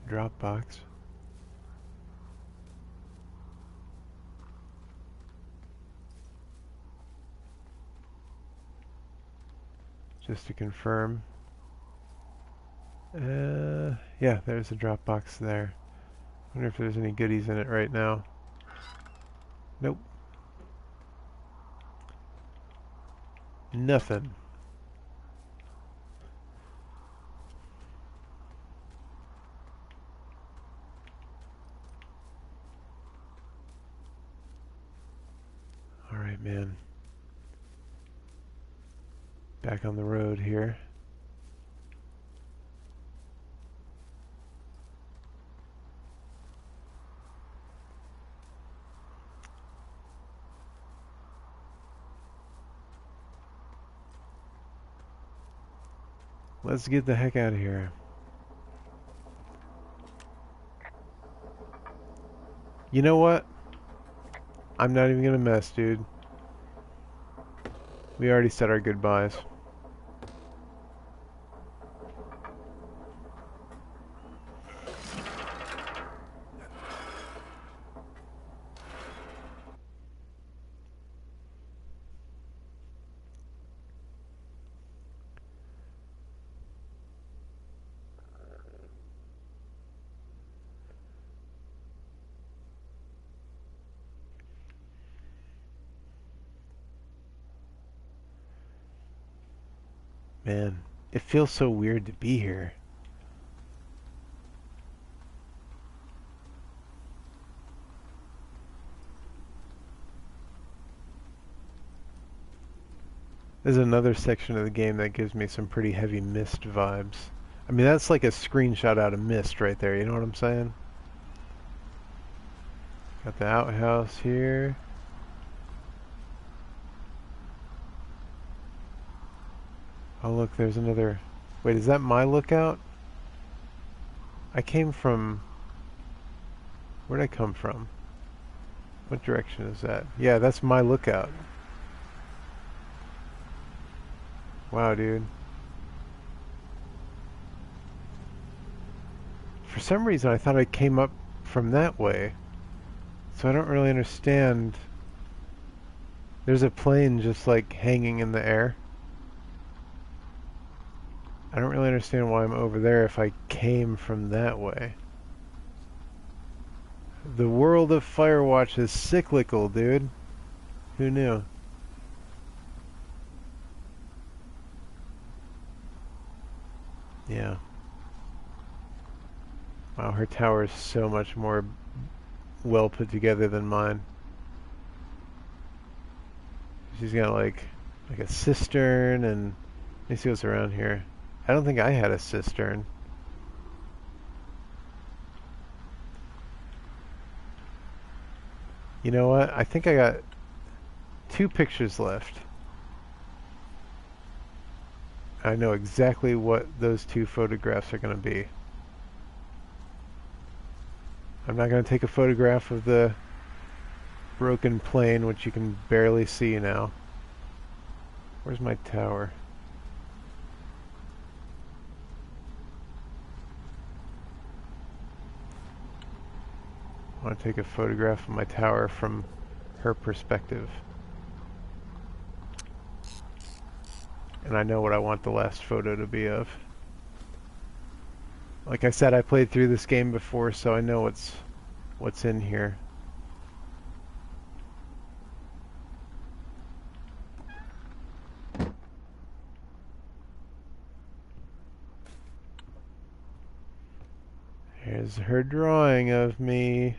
Drop box. Just to confirm. Yeah, there's a drop box there. Wonder if there's any goodies in it right now. Nope. Nothing. Alright, man. Back on the road here. Let's get the heck out of here. You know what? I'm not even gonna mess, dude. We already said our goodbyes. Man, it feels so weird to be here. There's another section of the game that gives me some pretty heavy Mist vibes. I mean, that's like a screenshot out of Mist right there, you know what I'm saying? Got the outhouse here. Oh look, there's another... Wait, is that my lookout? I came from... Where'd I come from? What direction is that? Yeah, that's my lookout. Wow, dude. For some reason I thought I came up from that way. So I don't really understand. There's a plane just like hanging in the air. I don't really understand why I'm over there if I came from that way. The world of Firewatch is cyclical, dude. Who knew? Yeah. Wow, her tower is so much more well put together than mine. She's got like a cistern, and let me see what's around here. I don't think I had a cistern. You know what? I think I got 2 pictures left. I know exactly what those 2 photographs are going to be. I'm not going to take a photograph of the broken plane, which you can barely see now. Where's my tower? I want to take a photograph of my tower from her perspective. And I know what I want the last photo to be of. Like I said, I played through this game before, so I know what's in here. Here's her drawing of me.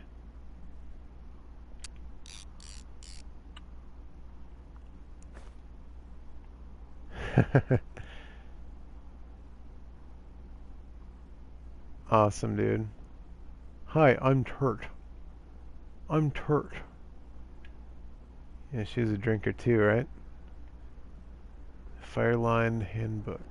Awesome, dude. Hi, I'm Turt. I'm Turt. Yeah, she was a drinker too, right? Fireline Handbook.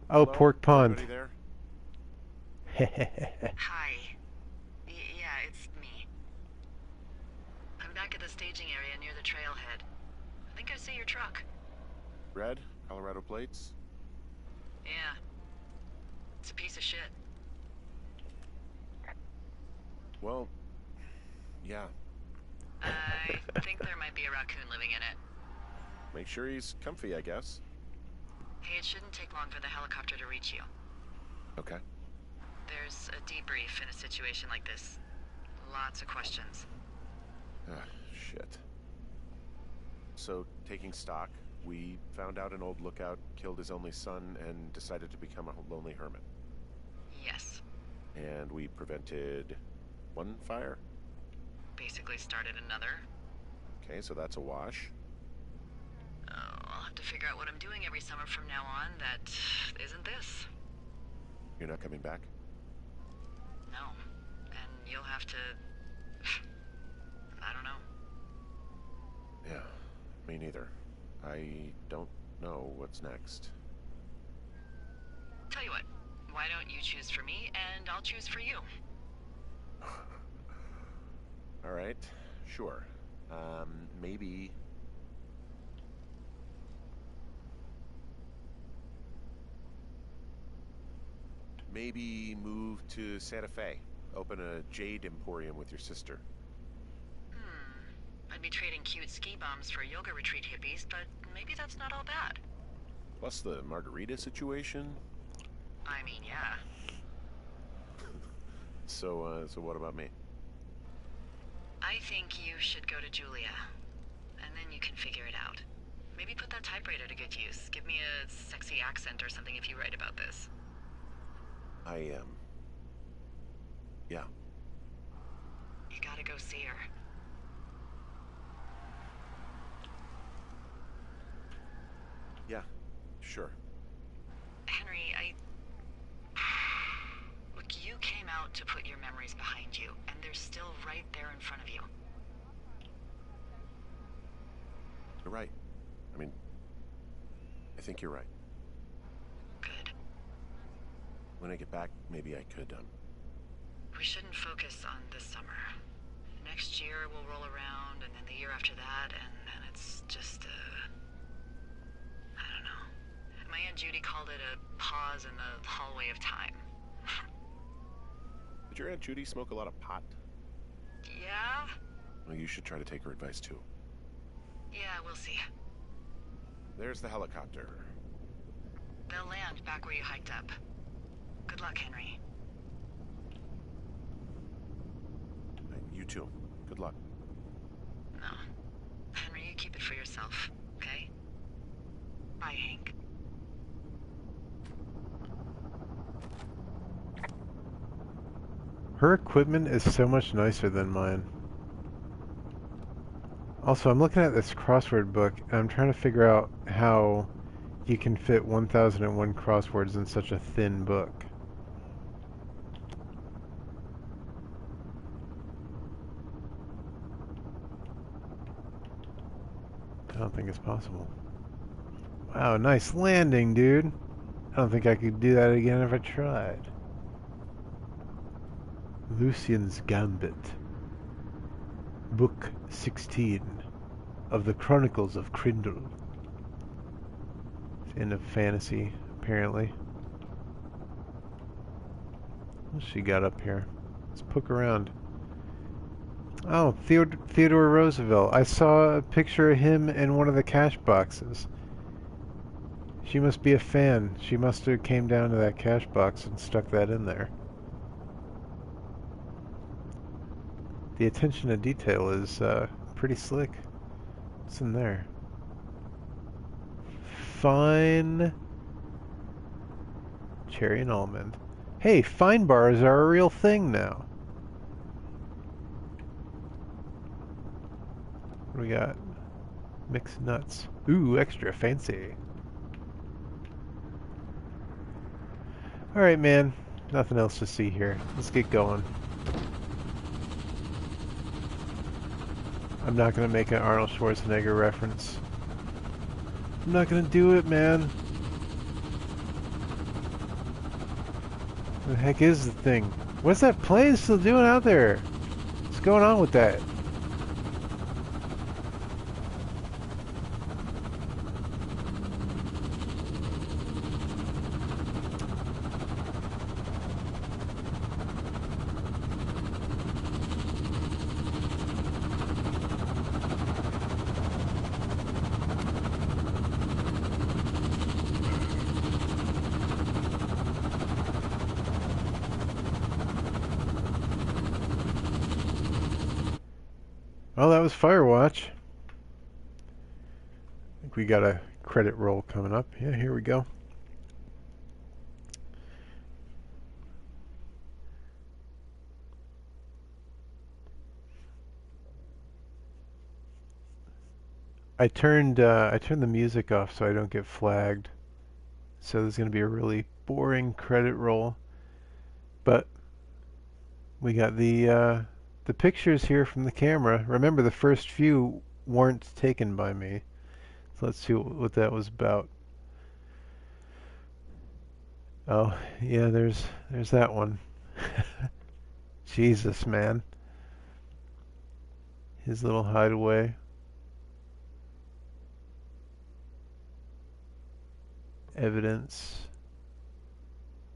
Oh, Hello? Pork Pond. Anybody there? Hi. Yeah, it's me. I'm back at the staging area near the trailhead. I think I see your truck. Red? Colorado plates? Yeah. It's a piece of shit. Well, yeah. I think there might be a raccoon living in it. Make sure he's comfy, I guess. Hey, it shouldn't take long for the helicopter to reach you. Okay. There's a debrief in a situation like this. Lots of questions. Ah, shit. So, taking stock, we found out an old lookout killed his only son and decided to become a lonely hermit. Yes. And we prevented one fire? Basically started another. Okay, so that's a wash. Oh, I'll have to figure out what I'm doing every summer from now on that isn't this. You're not coming back? No. And you'll have to... I don't know. Yeah, me neither. I don't know what's next. Tell you what, why don't you choose for me and I'll choose for you? All right, sure. Maybe... Maybe move to Santa Fe. Open a jade emporium with your sister. I'd be trading cute ski bums for yoga retreat hippies, but maybe that's not all bad. Plus the margarita situation. I mean, yeah. So what about me? I think you should go to Julia, and then you can figure it out. Maybe put that typewriter to good use. Give me a sexy accent or something if you write about this. Yeah. You gotta go see her. Yeah, sure. Henry, Look, you came out to put your memories behind you, and they're still right there in front of you. You're right. I mean, I think you're right. Good. When I get back, maybe I could, We shouldn't focus on this summer. Next year we'll roll around, and then the year after that, and then it's just, I don't know. My Aunt Judy called it a pause in the hallway of time. Did your Aunt Judy smoke a lot of pot? Yeah? Well, you should try to take her advice, too. Yeah, we'll see. There's the helicopter. They'll land back where you hiked up. Good luck, Henry. You too. Good luck. No. Henry, you keep it for yourself, okay? Bye, Hank. Her equipment is so much nicer than mine. Also, I'm looking at this crossword book, and I'm trying to figure out how you can fit 1001 crosswords in such a thin book. I don't think it's possible. Wow, nice landing, dude. I don't think I could do that again if I tried. Lucian's Gambit. Book 16 of the Chronicles of Crindle. It's end of fantasy, apparently. What's she got up here? Let's poke around. Oh, Theodore Roosevelt. I saw a picture of him in one of the cash boxes. She must be a fan. She must have came down to that cash box and stuck that in there. The attention to detail is pretty slick. What's in there? Fine cherry and almond. Hey, fine bars are a real thing now. What do we got? Mixed nuts. Ooh, extra fancy. Alright, man. Nothing else to see here. Let's get going. I'm not going to make an Arnold Schwarzenegger reference. I'm not going to do it, man. What the heck is the thing? What's that plane still doing out there? What's going on with that? Well, that was Firewatch. I think we got a credit roll coming up. Yeah, here we go. I turned the music off so I don't get flagged. So there's going to be a really boring credit roll. But we got the pictures here from the camera. Remember, the first few weren't taken by me. So let's see what that was about. Oh, yeah, there's that one. Jesus, man. His little hideaway. Evidence.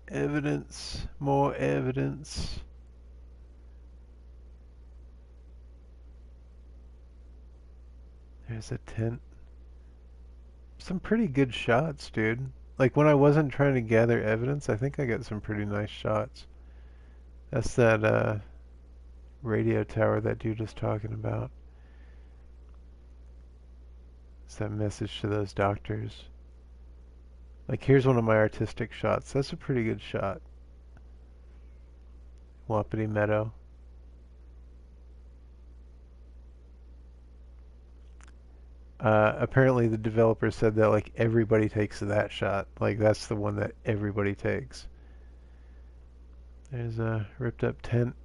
Evidence. More evidence. There's a tent. Some pretty good shots, dude. Like, when I wasn't trying to gather evidence, I think I got some pretty nice shots. That's that, radio tower that dude was talking about. It's that message to those doctors. Like, here's one of my artistic shots. That's a pretty good shot. Wapiti Meadow. Apparently the developer said that, like, everybody takes that shot. Like, that's the one that everybody takes. There's a ripped up tent.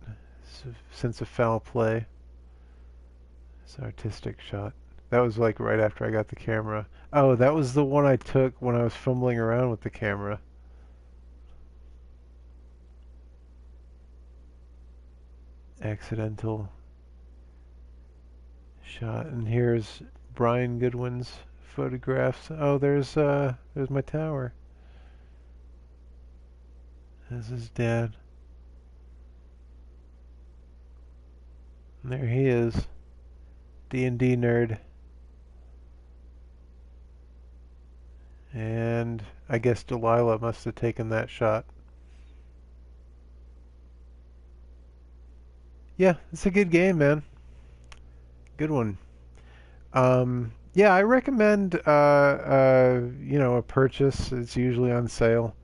Sense of foul play. It's an artistic shot. That was like right after I got the camera. Oh, that was the one I took when I was fumbling around with the camera. Accidental shot. And here's Brian Goodwin's photographs. Oh, there's my tower. This is Dad. And there he is. D&D nerd. and I guess Delilah must have taken that shot. Yeah, it's a good game, man. Good one. Yeah, I recommend a purchase. It's usually on sale.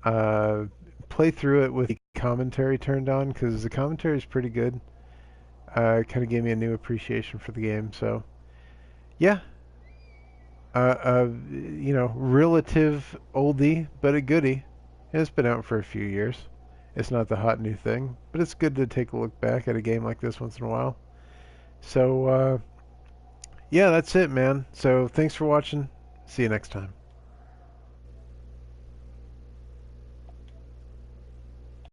Uh, Play through it with the commentary turned on because the commentary is pretty good. It kind of gave me a new appreciation for the game. So yeah, relative oldie but a goodie. It's been out for a few years. It's not the hot new thing, but it's good to take a look back at a game like this once in a while. So yeah, that's it, man. So thanks for watching. See you next time.